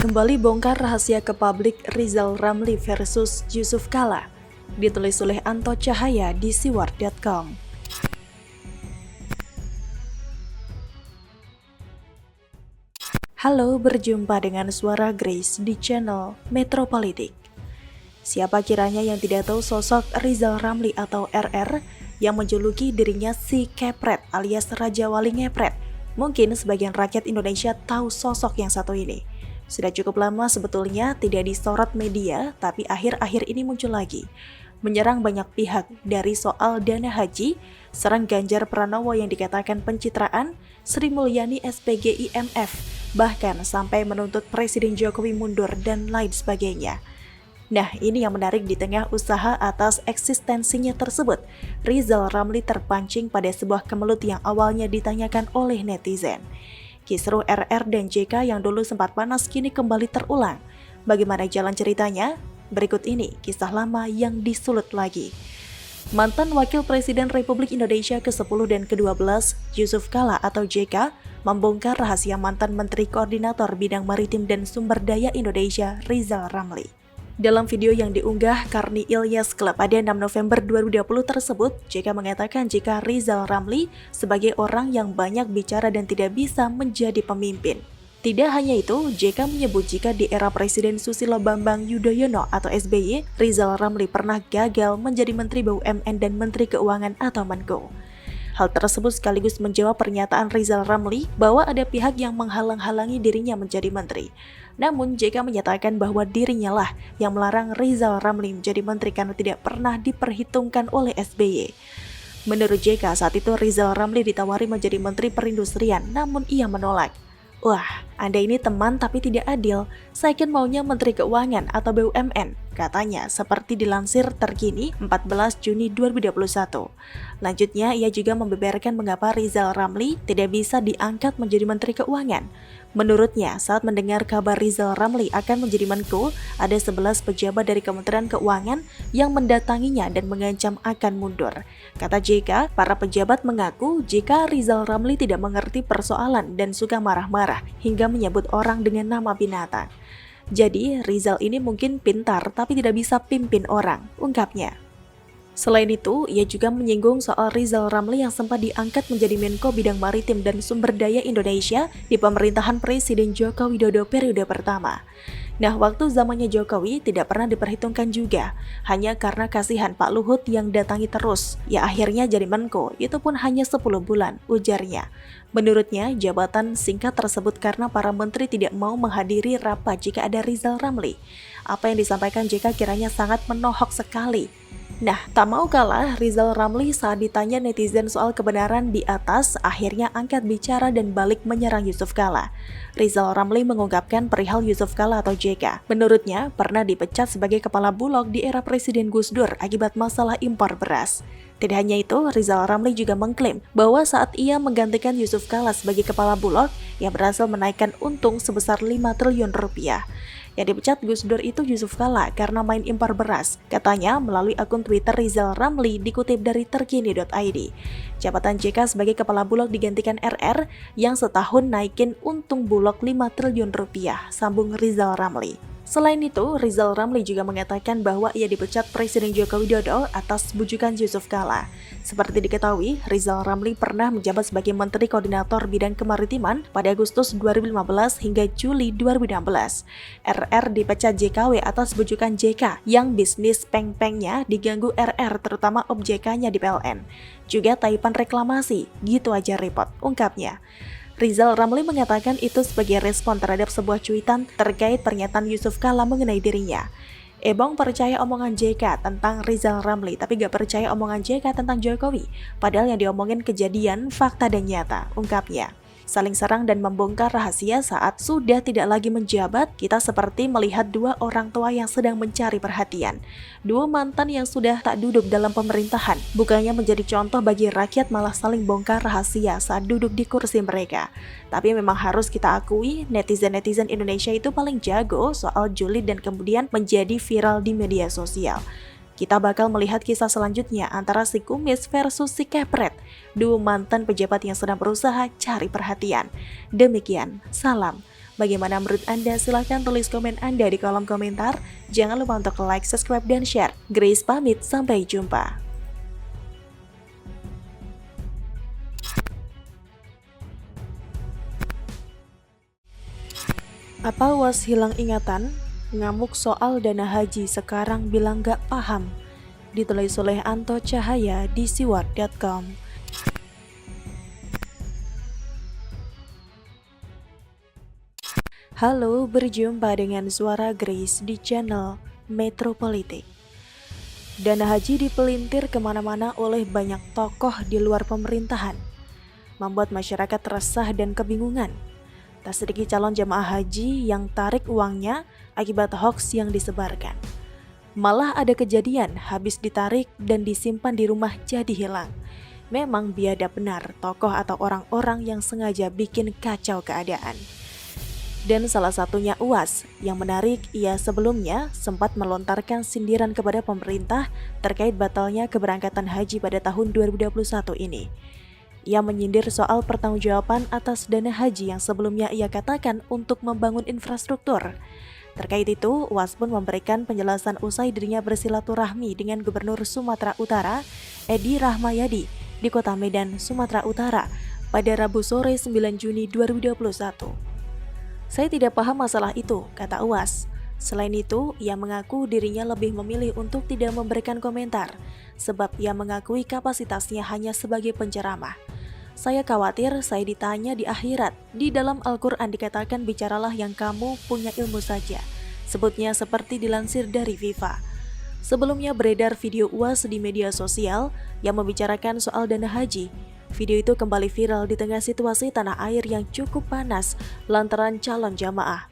Kembali bongkar rahasia ke publik Rizal Ramli versus Yusuf Kala. Ditulis oleh Anto Cahaya di siwar.com. Halo, berjumpa dengan suara Grace di channel Metropolitik. Siapa kiranya yang tidak tahu sosok Rizal Ramli atau RR yang menjuluki dirinya si Kepret alias Raja Wali Ngepret? Mungkin sebagian rakyat Indonesia tahu sosok yang satu ini. Sudah cukup lama sebetulnya tidak disorot media, tapi akhir-akhir ini muncul lagi. Menyerang banyak pihak dari soal dana haji, serang Ganjar Pranowo yang dikatakan pencitraan, Sri Mulyani SPG IMF, bahkan sampai menuntut Presiden Jokowi mundur dan lain sebagainya. Nah, ini yang menarik di tengah usaha atas eksistensinya tersebut. Rizal Ramli terpancing pada sebuah kemelut yang awalnya ditanyakan oleh netizen. Kisruh RR dan JK yang dulu sempat panas kini kembali terulang. Bagaimana jalan ceritanya? Berikut ini kisah lama yang disulut lagi. Mantan Wakil Presiden Republik Indonesia ke-10 dan ke-12, Yusuf Kala atau JK, membongkar rahasia mantan Menteri Koordinator Bidang Maritim dan Sumber Daya Indonesia, Rizal Ramli. Dalam video yang diunggah Karni Ilyas Club pada 6 November 2020 tersebut, JK mengatakan jika Rizal Ramli sebagai orang yang banyak bicara dan tidak bisa menjadi pemimpin. Tidak hanya itu, JK menyebut jika di era Presiden Susilo Bambang Yudhoyono atau SBY, Rizal Ramli pernah gagal menjadi Menteri BUMN dan Menteri Keuangan atau Menko. Hal tersebut sekaligus menjawab pernyataan Rizal Ramli bahwa ada pihak yang menghalang-halangi dirinya menjadi menteri. Namun JK menyatakan bahwa dirinya lah yang melarang Rizal Ramli menjadi menteri karena tidak pernah diperhitungkan oleh SBY. Menurut JK, saat itu Rizal Ramli ditawari menjadi Menteri Perindustrian, namun ia menolak. Wah, Anda ini teman tapi tidak adil. Saya kan maunya Menteri Keuangan atau BUMN, katanya seperti dilansir terkini 14 Juni 2021. Lanjutnya, ia juga membeberkan mengapa Rizal Ramli tidak bisa diangkat menjadi Menteri Keuangan. Menurutnya, saat mendengar kabar Rizal Ramli akan menjadi Menko, ada 11 pejabat dari Kementerian Keuangan yang mendatanginya dan mengancam akan mundur. Kata JK, para pejabat mengaku jika Rizal Ramli tidak mengerti persoalan dan suka marah-marah hingga menyebut orang dengan nama binatang. Jadi, Rizal ini mungkin pintar tapi tidak bisa pimpin orang, ungkapnya. Selain itu, ia juga menyinggung soal Rizal Ramli yang sempat diangkat menjadi Menko Bidang Maritim dan Sumber Daya Indonesia di pemerintahan Presiden Joko Widodo periode pertama. Nah, waktu zamannya Jokowi tidak pernah diperhitungkan juga, hanya karena kasihan Pak Luhut yang datangi terus. Ya akhirnya jadi Menko, itu pun hanya 10 bulan, ujarnya. Menurutnya, jabatan singkat tersebut karena para menteri tidak mau menghadiri rapat jika ada Rizal Ramli. Apa yang disampaikan JK kiranya sangat menohok sekali. Nah, tak mau kalah, Rizal Ramli saat ditanya netizen soal kebenaran di atas, akhirnya angkat bicara dan balik menyerang Yusuf Kala. Rizal Ramli mengungkapkan perihal Yusuf Kala atau JK. Menurutnya, pernah dipecat sebagai kepala Bulog di era Presiden Gus Dur akibat masalah impor beras. Tidak hanya itu, Rizal Ramli juga mengklaim bahwa saat ia menggantikan Yusuf Kala sebagai kepala Bulog, ia berhasil menaikkan untung sebesar 5 triliun rupiah. Yang dipecat Gus Dur itu Yusuf Kala karena main impor beras. Katanya melalui akun Twitter Rizal Ramli dikutip dari terkini.id. Jabatan JK sebagai kepala Bulog digantikan RR yang setahun naikin untung Bulog 5 triliun rupiah, sambung Rizal Ramli. Selain itu, Rizal Ramli juga mengatakan bahwa ia dipecat Presiden Joko Widodo atas bujukan Yusuf Kala. Seperti diketahui, Rizal Ramli pernah menjabat sebagai Menteri Koordinator Bidang Kemaritiman pada Agustus 2015 hingga Juli 2016. RR dipecat JKW atas bujukan JK yang bisnis peng-pengnya diganggu RR terutama OBJK-nya di PLN. Juga taipan reklamasi, gitu aja repot, ungkapnya. Rizal Ramli mengatakan itu sebagai respon terhadap sebuah cuitan terkait pernyataan Yusuf Kala mengenai dirinya. Ebong percaya omongan JK tentang Rizal Ramli, tapi gak percaya omongan JK tentang Jokowi. Padahal yang diomongin kejadian, fakta dan nyata, ungkapnya. Saling serang dan membongkar rahasia saat sudah tidak lagi menjabat, kita seperti melihat dua orang tua yang sedang mencari perhatian. Dua mantan yang sudah tak duduk dalam pemerintahan, bukannya menjadi contoh bagi rakyat malah saling bongkar rahasia saat duduk di kursi mereka. Tapi memang harus kita akui, netizen-netizen Indonesia itu paling jago soal julid dan kemudian menjadi viral di media sosial. Kita bakal melihat kisah selanjutnya antara si kumis versus si kepret, dua mantan pejabat yang sedang berusaha cari perhatian. Demikian, salam Bagaimana menurut Anda? Silahkan tulis komen Anda di kolom komentar. Jangan lupa untuk like, subscribe, dan share. Grace pamit, sampai jumpa. Apa UAS hilang ingatan? Ngamuk soal dana haji sekarang bilang gak paham. Ditulis oleh Anto Cahaya di siwar.com. Halo, berjumpa dengan suara Grace di channel Metropolitik. Dana haji dipelintir kemana-mana oleh banyak tokoh di luar pemerintahan, membuat masyarakat resah dan kebingungan. Tak sedikit calon jemaah haji yang tarik uangnya akibat hoaks yang disebarkan. Malah ada kejadian habis ditarik dan disimpan di rumah jadi hilang. Memang biadab benar tokoh atau orang-orang yang sengaja bikin kacau keadaan. Dan salah satunya UAS. Yang menarik, ia sebelumnya sempat melontarkan sindiran kepada pemerintah terkait batalnya keberangkatan haji pada tahun 2021 ini. Ia menyindir soal pertanggungjawaban atas dana haji yang sebelumnya ia katakan untuk membangun infrastruktur. Terkait itu, UAS pun memberikan penjelasan usai dirinya bersilaturahmi dengan Gubernur Sumatera Utara, Edi Rahmayadi, di Kota Medan, Sumatera Utara, pada Rabu sore 9 Juni 2021. Saya tidak paham masalah itu, kata UAS. Selain itu, ia mengaku dirinya lebih memilih untuk tidak memberikan komentar, sebab ia mengakui kapasitasnya hanya sebagai penceramah. Saya khawatir saya ditanya di akhirat. Di dalam Al-Quran dikatakan bicaralah yang kamu punya ilmu saja. Sebutnya seperti dilansir dari FIFA. Sebelumnya beredar video UAS di media sosial yang membicarakan soal dana haji. Video itu kembali viral di tengah situasi tanah air yang cukup panas lantaran calon jamaah.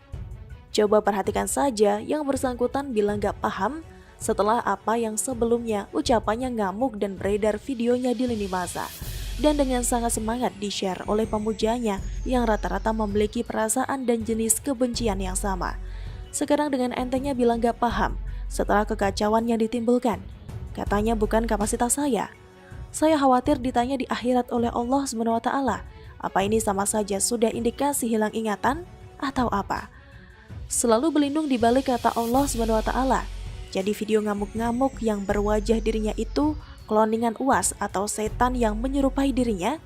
Coba perhatikan saja, yang bersangkutan bilang gak paham setelah apa yang sebelumnya ucapannya ngamuk dan beredar videonya di lini masa. Dan dengan sangat semangat di-share oleh pemujanya yang rata-rata memiliki perasaan dan jenis kebencian yang sama. Sekarang dengan entengnya bilang gak paham setelah kekacauan yang ditimbulkan. Katanya bukan kapasitas saya. Saya khawatir ditanya di akhirat oleh Allah SWT. Apa ini sama saja sudah indikasi hilang ingatan atau apa? Selalu berlindung di balik kata Allah SWT. Jadi video ngamuk-ngamuk yang berwajah dirinya itu kloningan UAS atau setan yang menyerupai dirinya?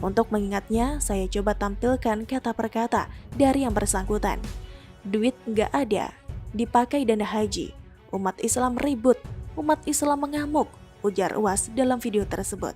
Untuk mengingatnya, saya coba tampilkan kata per kata dari yang bersangkutan. Duit nggak ada, dipakai dana haji. Umat Islam ribut, umat Islam mengamuk, ujar UAS dalam video tersebut.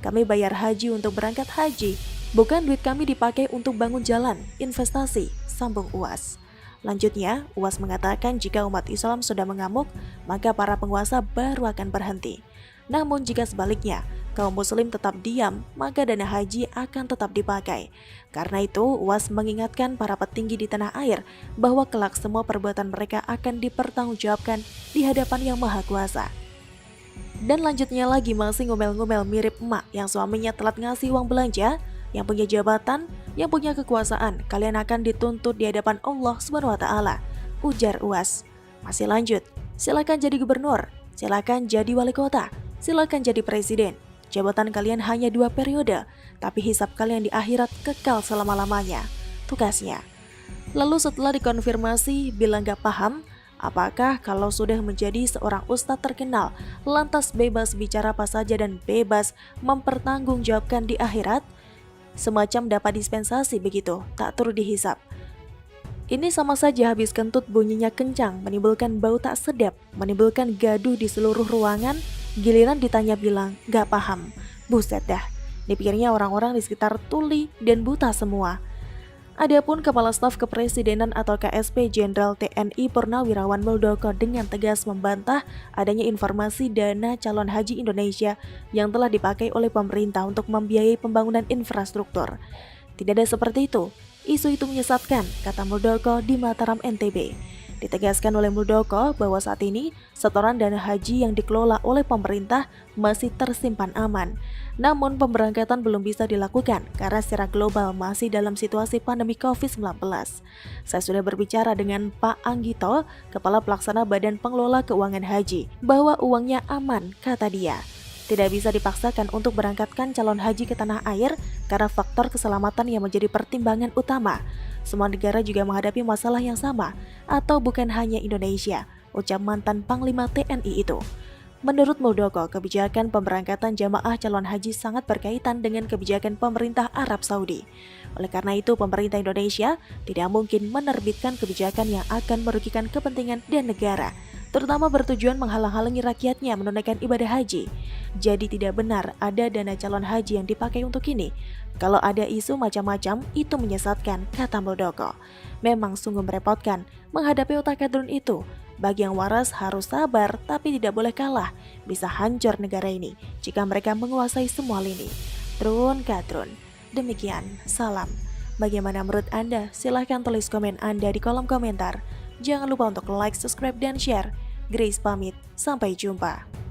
Kami bayar haji untuk berangkat haji, bukan duit kami dipakai untuk bangun jalan, investasi, sambung UAS. Lanjutnya, UAS mengatakan jika umat Islam sudah mengamuk, maka para penguasa baru akan berhenti. Namun jika sebaliknya, kaum muslim tetap diam, maka dana haji akan tetap dipakai. Karena itu, UAS mengingatkan para petinggi di tanah air bahwa kelak semua perbuatan mereka akan dipertanggungjawabkan di hadapan Yang Maha Kuasa. Dan lanjutnya lagi masih ngomel-ngomel mirip emak yang suaminya telat ngasih uang belanja, yang punya jabatan, yang punya kekuasaan, kalian akan dituntut di hadapan Allah SWT, ujar UAS. Masih lanjut, silakan jadi gubernur, silakan jadi wali kota, silakan jadi presiden. Jabatan kalian hanya 2 periode, tapi hisab kalian di akhirat kekal selama-lamanya, tugasnya. Lalu setelah dikonfirmasi bilang gak paham, apakah kalau sudah menjadi seorang ustadz terkenal, lantas bebas bicara apa saja dan bebas mempertanggungjawabkan di akhirat? Semacam dapat dispensasi begitu, tak turut dihisap. Ini sama saja habis kentut bunyinya kencang, menimbulkan bau tak sedap, menimbulkan gaduh di seluruh ruangan. Giliran ditanya bilang, gak paham. Buset dah, dipikirnya orang-orang di sekitar tuli dan buta semua. Adapun Kepala Staf Kepresidenan atau KSP Jenderal TNI Purnawirawan Muldoko dengan tegas membantah adanya informasi dana calon haji Indonesia yang telah dipakai oleh pemerintah untuk membiayai pembangunan infrastruktur. Tidak ada seperti itu. Isu itu menyesatkan, kata Muldoko di Mataram, NTB. Ditegaskan oleh Muldoko bahwa saat ini setoran dana haji yang dikelola oleh pemerintah masih tersimpan aman. Namun pemberangkatan belum bisa dilakukan karena secara global masih dalam situasi pandemi COVID-19. Saya sudah berbicara dengan Pak Anggito, Kepala Pelaksana Badan Pengelola Keuangan Haji, bahwa uangnya aman, kata dia. Tidak bisa dipaksakan untuk berangkatkan calon haji ke tanah air karena faktor keselamatan yang menjadi pertimbangan utama. Semua negara juga menghadapi masalah yang sama, atau bukan hanya Indonesia, ucap mantan Panglima TNI itu. Menurut Muldoko, kebijakan pemberangkatan jamaah calon haji sangat berkaitan dengan kebijakan pemerintah Arab Saudi. Oleh karena itu, pemerintah Indonesia tidak mungkin menerbitkan kebijakan yang akan merugikan kepentingan dan negara, terutama bertujuan menghalang-halangi rakyatnya menunaikan ibadah haji. Jadi tidak benar ada dana calon haji yang dipakai untuk ini. Kalau ada isu macam-macam, itu menyesatkan, kata Muldoko. Memang sungguh merepotkan menghadapi otak-atrun itu. Bagi yang waras harus sabar, tapi tidak boleh kalah. Bisa hancur negara ini jika mereka menguasai semua lini. Trun Katrun. Demikian, salam. Bagaimana menurut Anda? Silahkan tulis komen Anda di kolom komentar. Jangan lupa untuk like, subscribe, dan share. Grace pamit, sampai jumpa.